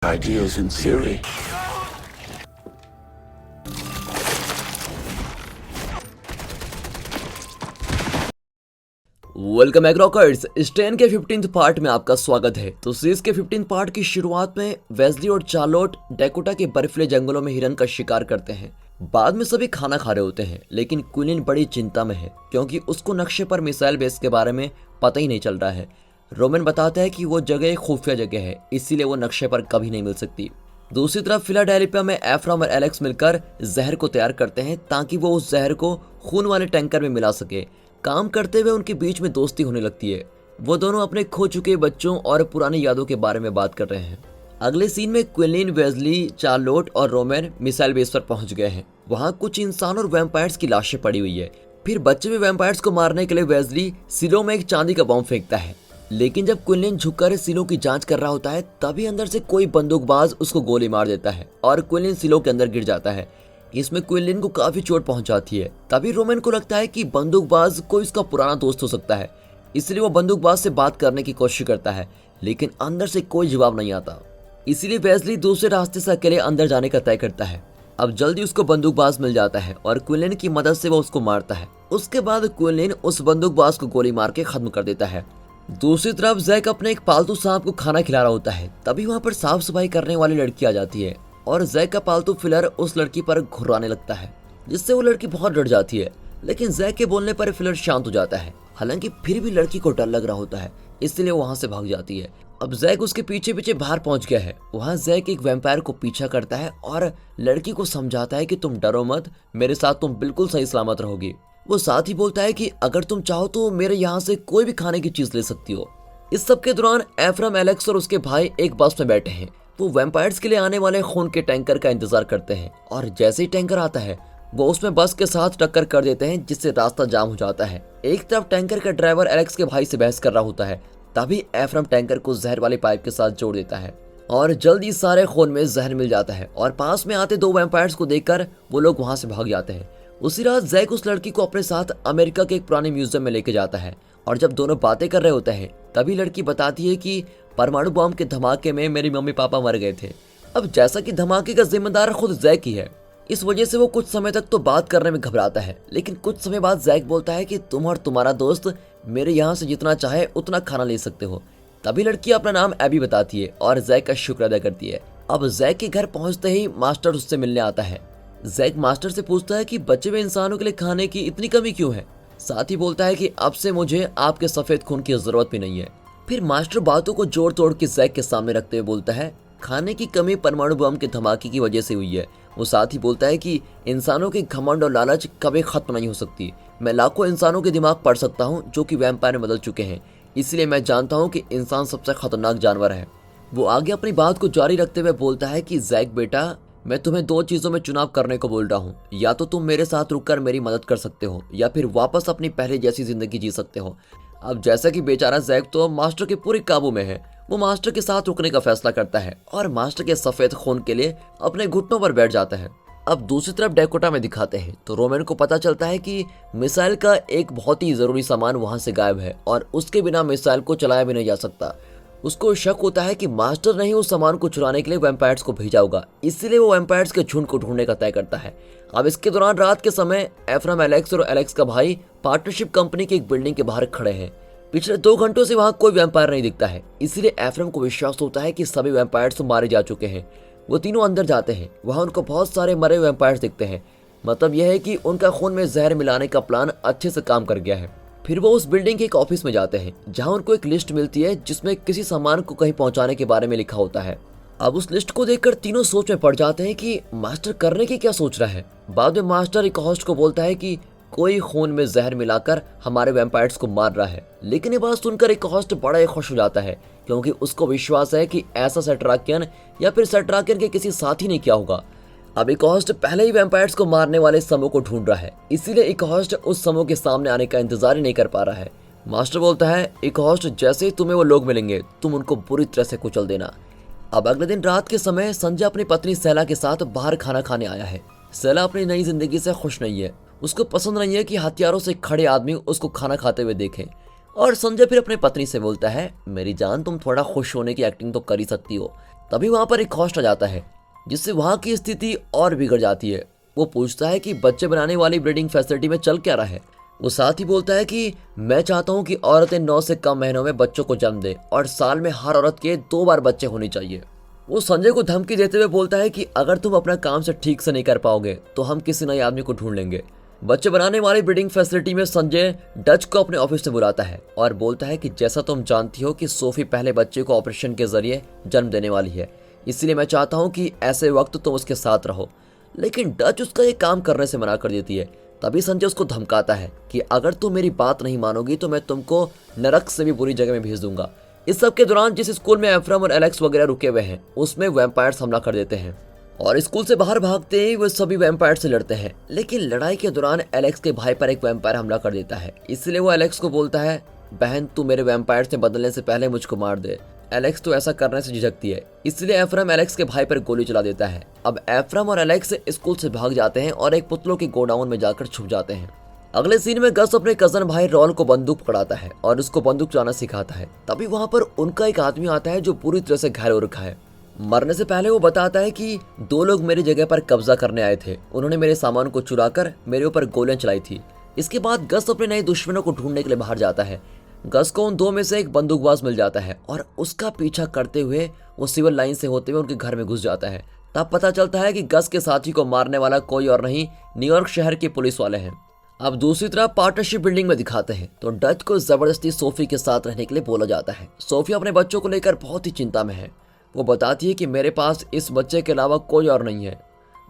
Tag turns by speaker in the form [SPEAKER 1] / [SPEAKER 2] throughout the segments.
[SPEAKER 1] ideals in theory.
[SPEAKER 2] Welcome back rockers. स्टेन के 15th part में आपका स्वागत है। तो सीरीज के 15th पार्ट की शुरुआत में वेस्ली और चार्लोट डेकोटा के बर्फीले जंगलों में हिरन का शिकार करते हैं। बाद में सभी खाना खा रहे होते हैं, लेकिन क्विलिन बड़ी चिंता में है क्योंकि उसको नक्शे पर मिसाइल बेस के बारे में पता ही नहीं चल रहा है। रोमन बताता है कि वो जगह एक खुफिया जगह है, इसीलिए वो नक्शे पर कभी नहीं मिल सकती। दूसरी तरफ फिलाडेल्फिया में एफ्राम और एलेक्स मिलकर जहर को तैयार करते हैं ताकि वो उस जहर को खून वाले टैंकर में मिला सके। काम करते हुए उनके बीच में दोस्ती होने लगती है। वो दोनों अपने खो चुके बच्चों और पुरानी यादों के बारे में बात कर रहे हैं। अगले सीन में क्विलिन, वेस्ली, चार्लोट और रोमन मिसाइल बेस पर पहुंच गए हैं। वहां कुछ इंसान और वैम्पायर्स की लाशें पड़ी हुई है। फिर बच्चे भी वैम्पायर्स को मारने के लिए वेस्ली सिलों में एक चांदी का बम फेंकता है, लेकिन जब क्विलिन झुककर सिलों की जांच कर रहा होता है तभी अंदर से कोई बंदूकबाज उसको गोली मार देता है और क्विलिन सिलों के अंदर गिर जाता है। इसमें क्विलिन को काफी चोट पहुंचाती है। तभी रोमन को लगता है कि बंदूकबाज कोई उसका पुराना दोस्त हो सकता है, इसलिए वो बंदूकबाज से बात करने की कोशिश करता है, लेकिन अंदर से कोई जवाब नहीं आता। इसीलिए वेस्ली दूसरे रास्ते से अकेले अंदर जाने का तय करता है। अब जल्दी उसको बंदूकबाज मिल जाता है और क्विलिन की मदद से वो उसको मारता है। उसके बाद क्विलिन उस बंदूकबाज को गोली मार के खत्म कर देता है। दूसरी तरफ जैक अपने एक पालतू सांप को खाना खिला रहा होता है। तभी वहाँ पर साफ सफाई करने वाली लड़की आ जाती है और जैक का पालतू फिलर उस लड़की पर घुर्राने लगता है, जिससे वो लड़की बहुत डर जाती है। लेकिन जैक के बोलने पर फिलर शांत हो जाता है। हालांकि फिर भी लड़की को डर लग रहा होता है, इसलिए वहाँ से भाग जाती है। अब जैक उसके पीछे पीछे बाहर पहुंच गया है। वहाँ जैक एक वैम्पायर को पीछा करता है और लड़की को समझाता है कि तुम डरो मत, मेरे साथ तुम बिल्कुल सही सलामत रहोगी। वो साथ ही बोलता है कि अगर तुम चाहो तो मेरे यहाँ से कोई भी खाने की चीज ले सकती हो। इस सब के दौरान एफ्राम, एलेक्स और उसके भाई एक बस में बैठे हैं। वो वैम्पायर्स के लिए आने वाले खून के टैंकर का इंतजार करते हैं और जैसे ही टैंकर आता है वो उसमें बस के साथ टक्कर कर देते हैं, जिससे रास्ता जाम हो जाता है। एक तरफ टैंकर का ड्राइवर एलेक्स के भाई से बहस कर रहा होता है, तभी एफ्राम टैंकर को जहर वाली पाइप के साथ जोड़ देता है और जल्दी सारे खून में जहर मिल जाता है और पास में आते दो वैम्पायर्स को देखकर वो लोग वहां से भाग जाते हैं। उसी रात जैक उस लड़की को अपने साथ अमेरिका के एक पुराने म्यूजियम में लेके जाता है और जब दोनों बातें कर रहे होते हैं तभी लड़की बताती है कि परमाणु बम के धमाके में मेरी मम्मी पापा मर गए थे। अब जैसा कि धमाके का जिम्मेदार खुद जैक ही है, इस वजह से वो कुछ समय तक तो बात करने में घबराता है, लेकिन कुछ समय बाद जैक बोलता है कि तुम और तुम्हारा दोस्त मेरे यहाँ से जितना चाहे उतना खाना ले सकते हो। तभी लड़की अपना नाम एबी बताती है और जैक का शुक्र अदा करती है। अब जैक के घर पहुंचते ही मास्टर उससे मिलने आता है। जैक मास्टर से पूछता है कि बचे हुए इंसानों के लिए खाने की इतनी कमी क्यों है। साथ ही बोलता है कि अब से मुझे आपके सफेद खून की जरूरत भी नहीं है। फिर मास्टर बातों को जोड़ तोड़ के जैक के सामने रखते हुए बोलता है खाने की कमी परमाणु बम के धमाके की वजह से हुई है। वो साथ ही बोलता है कि इंसानों के घमंड और लालच कभी खत्म नहीं हो सकती। मैं लाखों इंसानों के दिमाग पढ़ सकता हूँ जो कि वैम्पायर में बदल चुके हैं, इसलिए मैं जानता हूँ कि इंसान सबसे खतरनाक जानवर है। वो आगे अपनी बात को जारी रखते हुए बोलता है कि जैक बेटा, मैं तुम्हें दो चीजों में चुनाव करने को बोल रहा हूँ। या तो तुम मेरे साथ रुककर मेरी मदद कर सकते हो या फिर वापस अपनी पहले जैसी जिंदगी जी सकते हो। अब जैसा कि बेचारा जैक तो मास्टर के पूरे काबू में है, वो मास्टर के साथ रुकने का फैसला करता है और मास्टर के सफेद खून के लिए अपने घुटनों पर बैठ जाता है। अब दूसरी तरफ डेकोटा में दिखाते हैं तो रोमन को पता चलता है कि मिसाइल का एक बहुत ही जरूरी सामान वहां से गायब है और उसके बिना मिसाइल को चलाया भी नहीं जा सकता। उसको शक होता है कि मास्टर ने ही उस सामान को चुराने के लिए वैम्पायर्स को भेजा होगा, इसलिए वो वैम्पायर्स के झुंड को ढूंढने का तय करता है। अब इसके दौरान रात के समय एफ्राम, एलेक्स और एलेक्स का भाई पार्टनरशिप कंपनी की एक बिल्डिंग के बाहर खड़े हैं। पिछले 2 घंटों से वहां कोई वैम्पायर नहीं दिखता है, इसीलिए एफ्राम को विश्वास होता है कि सभी वैम्पायर्स मारे जा चुके हैं। वो तीनों अंदर जाते हैं। वहां उनको बहुत सारे मरे हुए वैम्पायर्स दिखते हैं। मतलब यह है कि उनका खून में जहर मिलाने का प्लान अच्छे से काम कर गया है। फिर वो उस बिल्डिंग के एक ऑफिस में जाते हैं जहां उनको एक लिस्ट मिलती है जिसमें किसी सामान को कहीं पहुंचाने के बारे में लिखा होता है। अब उस लिस्ट को देखकर तीनों सोच में पड़ जाते हैं कि मास्टर करने की क्या सोच रहा है। बाद में मास्टर एक होस्ट को बोलता है कि कोई खून में जहर मिलाकर हमारे वैम्पायर्स को मार रहा है। लेकिन ये बात सुनकर एक होस्ट बड़ा ही खुश हो जाता है क्योंकि उसको विश्वास है कि ऐसा सेट्राकियन या फिर सेट्राकियन के किसी साथी ने किया होगा। अब एक होस्ट पहले ही वैम्पायर्स को मारने वाले समूह को ढूंढ रहा है, इसीलिए एक होस्ट उस समूह के सामने आने का इंतजार ही नहीं कर पा रहा है। मास्टर बोलता है एक होस्ट, जैसे ही तुम्हें वो लोग मिलेंगे तुम उनको बुरी तरह से कुचल देना। अब अगले दिन रात के समय संजय अपनी पत्नी सैला के साथ बाहर खाना खाने आया है। सैला अपनी नई जिंदगी से खुश नहीं है। उसको पसंद नहीं है कि हथियारों से खड़े आदमी उसको खाना खाते हुए देखें। और संजय फिर अपनी पत्नी से बोलता है मेरी जान, तुम थोड़ा खुश होने की एक्टिंग तो कर ही सकती हो। तभी वहाँ पर एक होस्ट आ जाता है, जिससे वहाँ की स्थिति और बिगड़ जाती है। वो पूछता है कि बच्चे बनाने वाली ब्रीडिंग फैसिलिटी में चल क्या रहा है। वो साथ ही बोलता है कि मैं चाहता हूँ कि औरतें 9 से कम महीनों में बच्चों को जन्म दें और साल में हर औरत के 2 बार बच्चे होने चाहिए। वो संजय को धमकी देते हुए बोलता है कि अगर तुम अपना काम से ठीक से नहीं कर पाओगे तो हम किसी नए आदमी को ढूंढ लेंगे। बच्चे बनाने वाली ब्रीडिंग फैसिलिटी में संजय डच को अपने ऑफिस से बुलाता है और बोलता है कि जैसा तुम जानती हो कि सोफी पहले बच्चे को ऑपरेशन के जरिए जन्म देने वाली है, इसलिए मैं चाहता हूँ कि ऐसे वक्त तुम उसके साथ रहो। लेकिन डच उसका ये काम करने से मना कर देती है। तभी संजय उसको धमकाता है कि अगर तुम मेरी बात नहीं मानोगी तो मैं तुमको नरक से भी बुरी जगह में भेज दूंगा। इस सब के दौरान जिस स्कूल में एफ्रम और एलेक्स वगैरह रुके हुए हैं उसमें वैम्पायर्स हमला कर देते हैं और स्कूल से बाहर भागते ही वो सभी वैम्पायर से लड़ते हैं। लेकिन लड़ाई के दौरान एलेक्स के भाई पर एक वैम्पायर हमला कर देता है, इसलिए वो एलेक्स को बोलता है, बहन तू मेरे वैम्पायर से बदलने से पहले मुझको मार दे। एलेक्स तो ऐसा करने से झिझकती है, इसलिए एफ्रम एलेक्स के भाई पर गोली चला देता है। अब एफ्रम और एलेक्स स्कूल से भाग जाते हैं और एक पुतलों के गोडाउन में जाकर छुप जाते हैं। अगले सीन में गस अपने कजन भाई रॉल को बंदूक पकड़ाता है और उसको बंदूक चलाना सिखाता है। तभी वहां पर उनका एक आदमी आता है जो पूरी तरह से घायल हो रखा है। मरने से पहले वो बताता है कि 2 लोग मेरी जगह पर कब्जा करने आए थे, उन्होंने मेरे सामान को चुराकर मेरे ऊपर गोलियां चलाई थी। इसके बाद गस अपने नए दुश्मनों को ढूंढने के लिए बाहर जाता है। गस को उन 2 में से एक बंदूकबाज मिल जाता है और उसका पीछा करते हुए वो सिविल लाइन से होते हुए उनके घर में घुस जाता है। तब पता चलता है कि गस के साथी को मारने वाला कोई और नहीं, न्यूयॉर्क शहर के पुलिस वाले हैं। अब दूसरी तरफ पार्टनरशिप बिल्डिंग में दिखाते हैं तो डच को जबरदस्ती सोफी के साथ रहने के लिए बोला जाता है। सोफी अपने बच्चों को लेकर बहुत ही चिंता में है। वो बताती है कि मेरे पास इस बच्चे के अलावा कोई और नहीं है।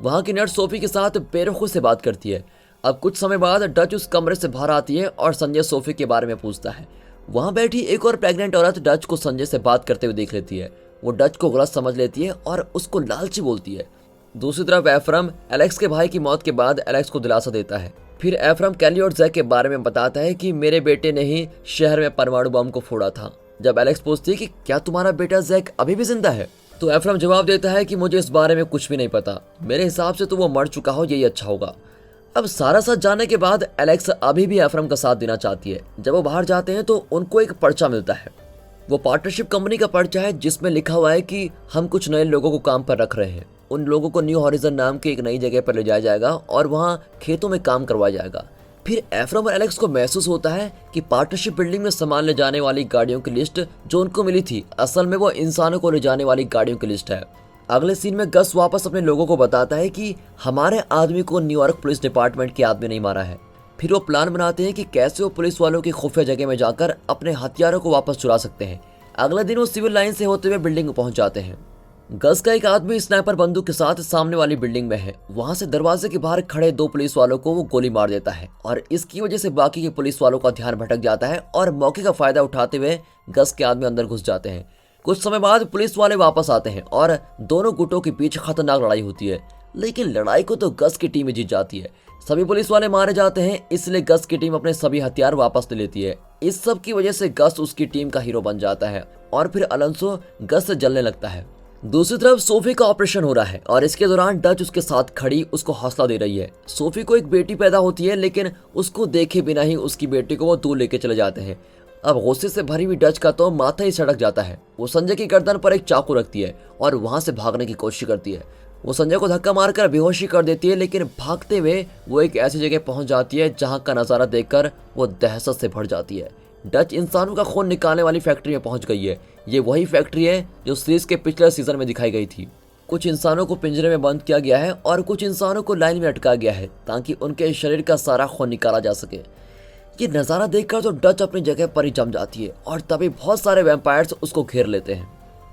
[SPEAKER 2] वहाँ की नर्स सोफी के साथ बेरुखी से बात करती है। अब कुछ समय बाद डच उस कमरे से बाहर आती है और संजय सोफी के बारे में पूछता है। वहाँ बैठी एक और प्रेग्नेंट औरत डच को संजय से बात करते हुए देख लेती है। वो डच को गलत समझ लेती है और उसको लालची बोलती है। दूसरी तरफ एफ्रम एलेक्स के भाई की मौत के बाद एलेक्स को दिलासा देता है। फिर एफ्रम कैली और जैक के बारे में बताता है कि मेरे बेटे ने ही शहर में परमाणु बम को फोड़ा था। जब एलेक्स पूछती है कि क्या तुम्हारा बेटा जैक अभी भी जिंदा है, तो एफ्रम जवाब देता है कि मुझे इस बारे में कुछ भी नहीं पता, मेरे हिसाब से तो वो मर चुका हो, यही अच्छा होगा। अब सारा सच जानने के बाद एलेक्स अभी भी एफ्रम का साथ देना चाहती है। जब वो बाहर जाते हैं तो उनको एक पर्चा मिलता है। वो पार्टनरशिप कंपनी का पर्चा है जिसमें लिखा हुआ है कि हम कुछ नए लोगों को काम पर रख रहे हैं। उन लोगों को न्यू हॉरिजन नाम की एक नई जगह पर ले जाया जाएगा और वहाँ खेतों में काम करवाया जाएगा। फिर एफ्रम और एलेक्स को महसूस होता है कि पार्टनरशिप बिल्डिंग में सामान ले जाने वाली गाड़ियों की लिस्ट जो उनको मिली थी असल में वो इंसानों को ले जाने वाली गाड़ियों की लिस्ट है। अगले सीन में गस वापस अपने लोगों को बताता है कि हमारे आदमी को न्यूयॉर्क पुलिस डिपार्टमेंट के आदमी नहीं मारा है। फिर वो प्लान बनाते हैं कि कैसे वो पुलिस वालों की खुफिया जगह में जाकर अपने हथियारों को वापस चुरा सकते हैं। अगले दिन वो सिविल लाइन से होते हुए बिल्डिंग में पहुंच जाते हैं। गस का एक आदमी स्नाइपर बंदूक के साथ सामने वाली बिल्डिंग में है। वहां से दरवाजे के बाहर खड़े 2 पुलिस वालों को वो गोली मार देता है और इसकी वजह से बाकी के पुलिस वालों का ध्यान भटक जाता है और मौके का फायदा उठाते हुए गस के आदमी अंदर घुस जाते हैं। कुछ समय बाद पुलिस वाले वापस आते हैं और दोनों गुटों के बीच खतरनाक लड़ाई होती है, लेकिन लड़ाई को तो गस की टीम जीत जाती है। सभी पुलिस वाले मारे जाते हैं, इसलिए गस की टीम अपने सभी हथियार वापस ले लेती है। इस सब की वजह से गस उसकी टीम का हीरो बन जाता है और फिर अलोंसो गस से जलने लगता है। दूसरी तरफ सोफी का ऑपरेशन हो रहा है और इसके दौरान डच उसके साथ खड़ी उसको हौसला दे रही है। सोफी को एक बेटी पैदा होती है, लेकिन उसको देखे बिना ही उसकी बेटी को वो दूर लेके चले जाते हैं। अब गुस्से से भरी हुई डच का तो माथा ही सड़क जाता है। वो संजय की गर्दन पर एक चाकू रखती है और वहां से भागने की कोशिश करती है। वो संजय को धक्का मारकर बेहोशी कर देती है, लेकिन भागते हुए वो एक ऐसी जगह पहुंच जाती है जहां का नजारा देखकर वो दहशत से भर जाती है। डच इंसानों का खून निकालने वाली फैक्ट्री में पहुंच गई है। ये वही फैक्ट्री है जो सीरीज के पिछले सीजन में दिखाई गई थी। कुछ इंसानों को पिंजरे में बंद किया गया है और कुछ इंसानों को लाइन में अटका गया है ताकि उनके शरीर का सारा खून निकाला जा सके। ये नज़ारा देखकर तो डच अपनी जगह पर ही जम जाती है और तभी बहुत सारे वैम्पायर्स उसको घेर लेते हैं।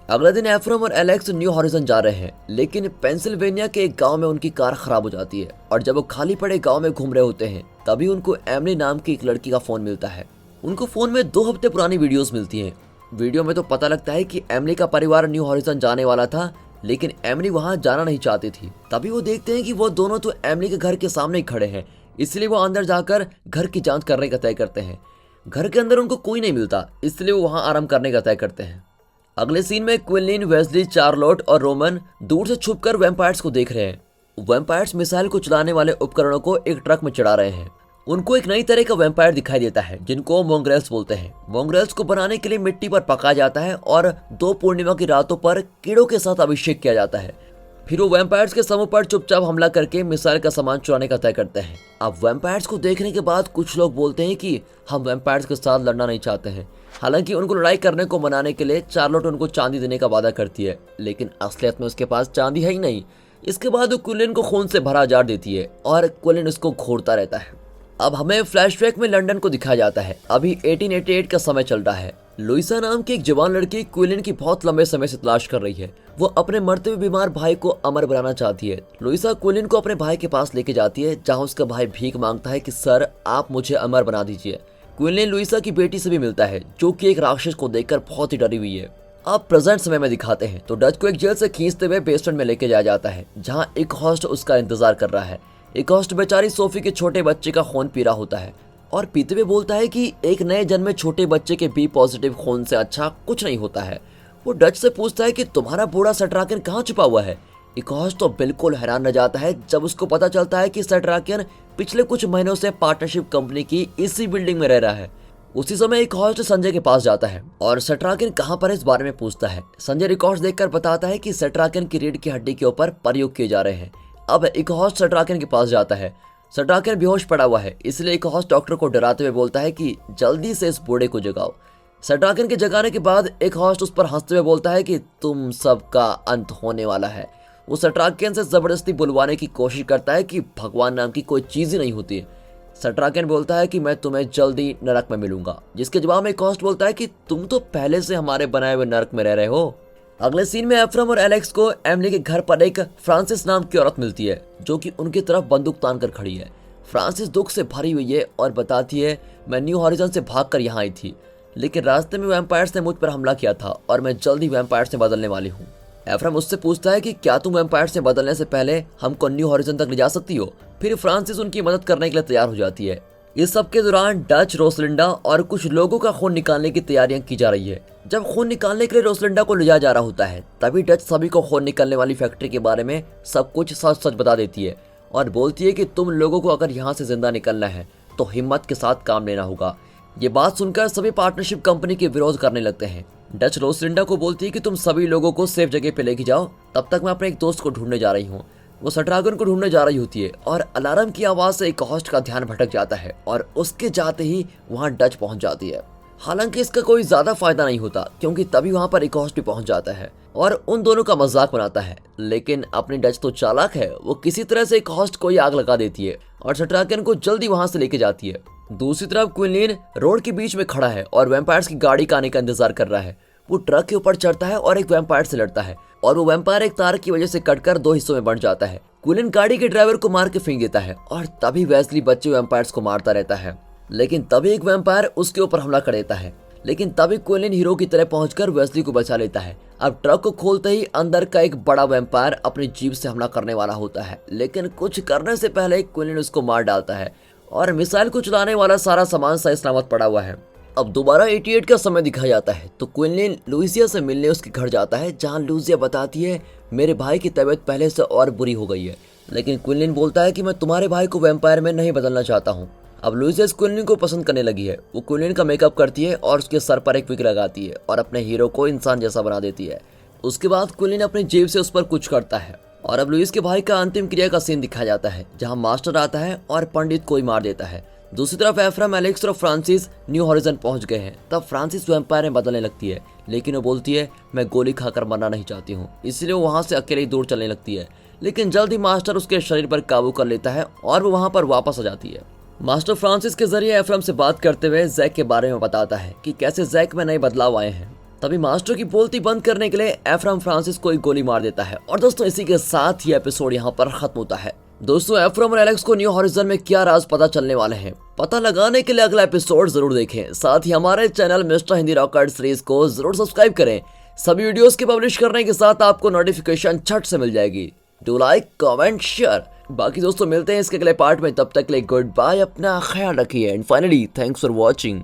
[SPEAKER 2] अगले दिन एफ्रम और एलेक्स न्यू हॉरिजन जा रहे हैं, लेकिन पेंसिल्वेनिया के एक गांव में उनकी कार खराब हो जाती है और जब वो खाली पड़े गांव में घूम रहे होते हैं तभी उनको एमिली नाम की एक लड़की का फोन मिलता है। उनको फोन में 2 हफ्ते पुरानी वीडियोस मिलती हैं। वीडियो में तो पता लगता है कि एमिली का परिवार न्यू हॉरिजन जाने वाला था, लेकिन एमिली वहां जाना नहीं चाहती थी। तभी वो देखते हैं कि वो दोनों तो एमिली के घर के सामने ही खड़े हैं, इसलिए वो अंदर जाकर घर की जांच करने का तय करते हैं। घर के अंदर उनको कोई नहीं मिलता, इसलिए वो वहां आराम करने का तय करते हैं। अगले सीन में क्विलिन, वेस्ली, चार्लोट और रोमन दूर से छुपकर वैम्पायर्स को देख रहे हैं। वैम्पायर्स मिसाइल को चलाने वाले उपकरणों को एक ट्रक में चढ़ा रहे हैं। उनको एक नई तरह का वैम्पायर दिखाई देता है जिनको मोंग्रेल्स बोलते हैं। मोंग्रेल्स को बनाने के लिए मिट्टी पर पकाया जाता है और 2 पूर्णिमा की रातों पर कीड़ों के साथ अभिषेक किया जाता है। फिर वो वैम्पायर्स के समूह पर चुपचाप हमला करके मिसाइल का सामान चुराने का तय करते हैं। अब वैम्पायर्स को देखने के बाद कुछ लोग बोलते हैं कि हम वैम्पायर्स के साथ लड़ना नहीं चाहते हैं। हालांकि उनको लड़ाई करने को मनाने के लिए चार्लोट उनको चांदी देने का वादा करती है, लेकिन असलियत में उसके पास चांदी है ही नहीं। इसके बाद वो क्विलिन को खून से भरा जार देती है और क्विलिन उसको घूरता रहता है। अब हमें फ्लैशबैक में लंदन को दिखाया जाता है। अभी 1888 का समय चल रहा है। लुइसा नाम की एक जवान लड़की क्विलिन की बहुत लंबे समय से तलाश कर रही है। वो अपने मरते हुए बीमार भाई को अमर बनाना चाहती है। लुइसा क्विलिन को अपने भाई के पास लेके जाती है, जहां उसका भाई भीख मांगता है कि सर आप मुझे अमर बना दीजिए। क्विलिन लुइसा की बेटी से भी मिलता है, जो कि एक राक्षस को देखकर बहुत ही डरी हुई है। अब प्रेजेंट समय में दिखाते हैं तो डच को एक जेल से खींचते हुए बेसमेंट में लेके जाया जाता है, जहाँ एक होस्ट उसका इंतजार कर रहा है। एक होस्ट बेचारी सोफी के छोटे बच्चे का खून पी रहा होता है और पीते हुए बोलता है कि एक नए जन्मे छोटे बच्चे के बी पॉजिटिव खून से अच्छा कुछ नहीं होता है। वो डच से पूछता है कि तुम्हारा बूढ़ा सटराकियन कहाँ छुपा हुआ है। एक होस्ट तो बिल्कुल हैरान रह जाता है जब उसको पता चलता है कि सटराकियन पिछले कुछ महीनों से पार्टनरशिप कंपनी की इसी बिल्डिंग में रह रहा है। उसी समय एक होस्ट संजय के पास जाता है और सटराकियन कहाँ पर है इस बारे में पूछता है। संजय रिकॉर्ड्स देखकर बताता है कि सटराकियन की रीढ़ की हड्डी के ऊपर प्रयोग किए जा रहे हैं। अब एक होस्ट सटराकियन के पास जाता है। सटराकियन बेहोश पड़ा हुआ है, इसलिए एक होस्ट डॉक्टर को डराते हुए बोलता है कि जल्दी से इस बूढ़े को जगाओ। सटराकियन के जगाने के बाद एक होस्ट उस पर हंसते हुए बोलता है कि तुम सबका अंत होने वाला है। वो सटराकियन से जबरदस्ती बुलवाने की कोशिश करता है कि भगवान नाम की कोई चीज ही नहीं होती। सटराकियन बोलता है कि मैं तुम्हें जल्दी नरक में मिलूंगा, जिसके जवाब में एक होस्ट बोलता है कि तुम तो पहले से हमारे बनाए हुए नरक में रह रहे हो। अगले सीन में एफ्रम और एलेक्स को एमिली के घर पर एक फ्रांसिस नाम की औरत मिलती है, जो कि उनकी तरफ बंदूक तान कर खड़ी है। फ्रांसिस दुख से भरी हुई है और बताती है मैं न्यू हॉरिजन से भागकर यहाँ आई थी, लेकिन रास्ते में वैम्पायर्स ने मुझ पर हमला किया था और मैं जल्द ही वैम्पायर्स से बदलने वाली हूँ। एफ्रम उससे पूछता है कि क्या तुम वैम्पायर्स से बदलने से पहले हमको न्यू हॉरिजन तक ले जा सकती हो। फिर फ्रांसिस उनकी मदद करने के लिए तैयार हो जाती है। इस सब के दौरान डच, रोसलिंडा और कुछ लोगों का खून निकालने की तैयारियां की जा रही है। जब खून निकालने के लिए रोसलिंडा को ले जाया जा रहा होता है, तभी डच सभी को खून निकालने वाली फैक्ट्री के बारे में सब कुछ सच सच बता देती है और बोलती है कि तुम लोगों को अगर यहाँ से जिंदा निकलना है तो हिम्मत के साथ काम लेना होगा। ये बात सुनकर सभी पार्टनरशिप कंपनी के विरोध करने लगते हैं। डच रोसलिंडा को बोलती है कि तुम सभी लोगों को सेफ जगह पे लेके जाओ, तब तक मैं अपने एक दोस्त को ढूंढने जा रही हूँ। वो सटराकियन को ढूंढने जा रही होती है और अलार्म की आवाज से एक होस्ट का ध्यान भटक जाता है और उसके जाते ही वहां डच पहुंच जाती है। हालांकि इसका कोई ज्यादा फायदा नहीं होता, क्योंकि तभी वहां पर एक होस्ट भी पहुंच जाता है और उन दोनों का मजाक बनाता है। लेकिन अपनी डच तो चालाक है, वो किसी तरह से एक होस्ट को ही आग लगा देती है और सटराकियन को जल्दी वहां से लेके जाती है। दूसरी तरफ क्विलिन रोड के बीच में खड़ा है और वैम्पायर्स की गाड़ी का आने का इंतजार कर रहा है। वो ट्रक के ऊपर चढ़ता है और एक वैम्पायर से लड़ता है और वो वैम्पायर एक तार की वजह से कटकर 2 हिस्सों में बंट जाता है। क्विलिन गाड़ी के ड्राइवर को मार के फेंक देता है और तभी वेस्ली बच्चे वैम्पायर्स को मारता रहता है। लेकिन तभी एक वैम्पायर उसके ऊपर हमला कर देता है, लेकिन तभी क्विलिन हीरो की तरह पहुंचकर वेस्ली को बचा लेता है। अब ट्रक को खोलते ही अंदर का एक बड़ा वैम्पायर अपनी जीप से हमला करने वाला होता है, लेकिन कुछ करने से पहले क्विलिन उसको मार डालता है और मिसाइल को चलाने वाला सारा सामान सही सलामत पड़ा हुआ है। अब दोबारा 88 का समय दिखाया जाता है तो क्विलिन लुइसिया से मिलने उसके घर जाता है, जहां लुइसिया बताती है मेरे भाई की तबीयत पहले से और बुरी हो गई है। लेकिन क्विलिन बोलता है कि मैं तुम्हारे भाई को वैम्पायर में नहीं बदलना चाहता हूँ। अब लुइसिया क्विलिन को पसंद करने लगी है। वो क्विलिन का मेकअप करती है और उसके सर पर एक विग लगाती है और अपने हीरो को इंसान जैसा बना देती है। उसके बाद क्विलिन अपनी जेब से उस पर कुछ करता है और अब लुइस के भाई का अंतिम क्रिया का सीन दिखाया जाता है, जहाँ मास्टर आता है और पंडित को ही मार देता है। दूसरी तरफ एफ्रम, एलेक्स और फ्रांसिस न्यू हॉरिजन पहुंच गए हैं। तब फ्रांसिस वैम्पायर में बदलने लगती है, लेकिन वो बोलती है मैं गोली खाकर मरना नहीं चाहती हूँ, इसलिए वो वहां से अकेले ही दूर चलने लगती है। लेकिन जल्द ही मास्टर उसके शरीर पर काबू कर लेता है और वो वहां पर वापस आ जाती है। मास्टर फ्रांसिस के जरिए एफ्रम से बात करते हुए जैक के बारे में बताता है कि कैसे जैक में नए बदलाव आए हैं। तभी मास्टर की बोलती बंद करने के लिए एफ्रम फ्रांसिस को एक गोली मार देता है और दोस्तों इसी के साथ ही एपिसोड यहाँ पर खत्म होता है। दोस्तों एफ्रम और एलेक्स को न्यू हॉरिजन में क्या राज पता चलने वाले हैं, पता लगाने के लिए अगला एपिसोड जरूर देखें। साथ ही हमारे channel mister Hindi rocket series को जरूर सब्सक्राइब करें। सभी वीडियोस के पब्लिश करने के साथ आपको नोटिफिकेशन झट से मिल जाएगी। Do like, comment, share. बाकी दोस्तों मिलते हैं इसके अगले पार्ट में, तब तक के लिए गुड बाय, अपना ख्याल रखिए and finally thanks for watching.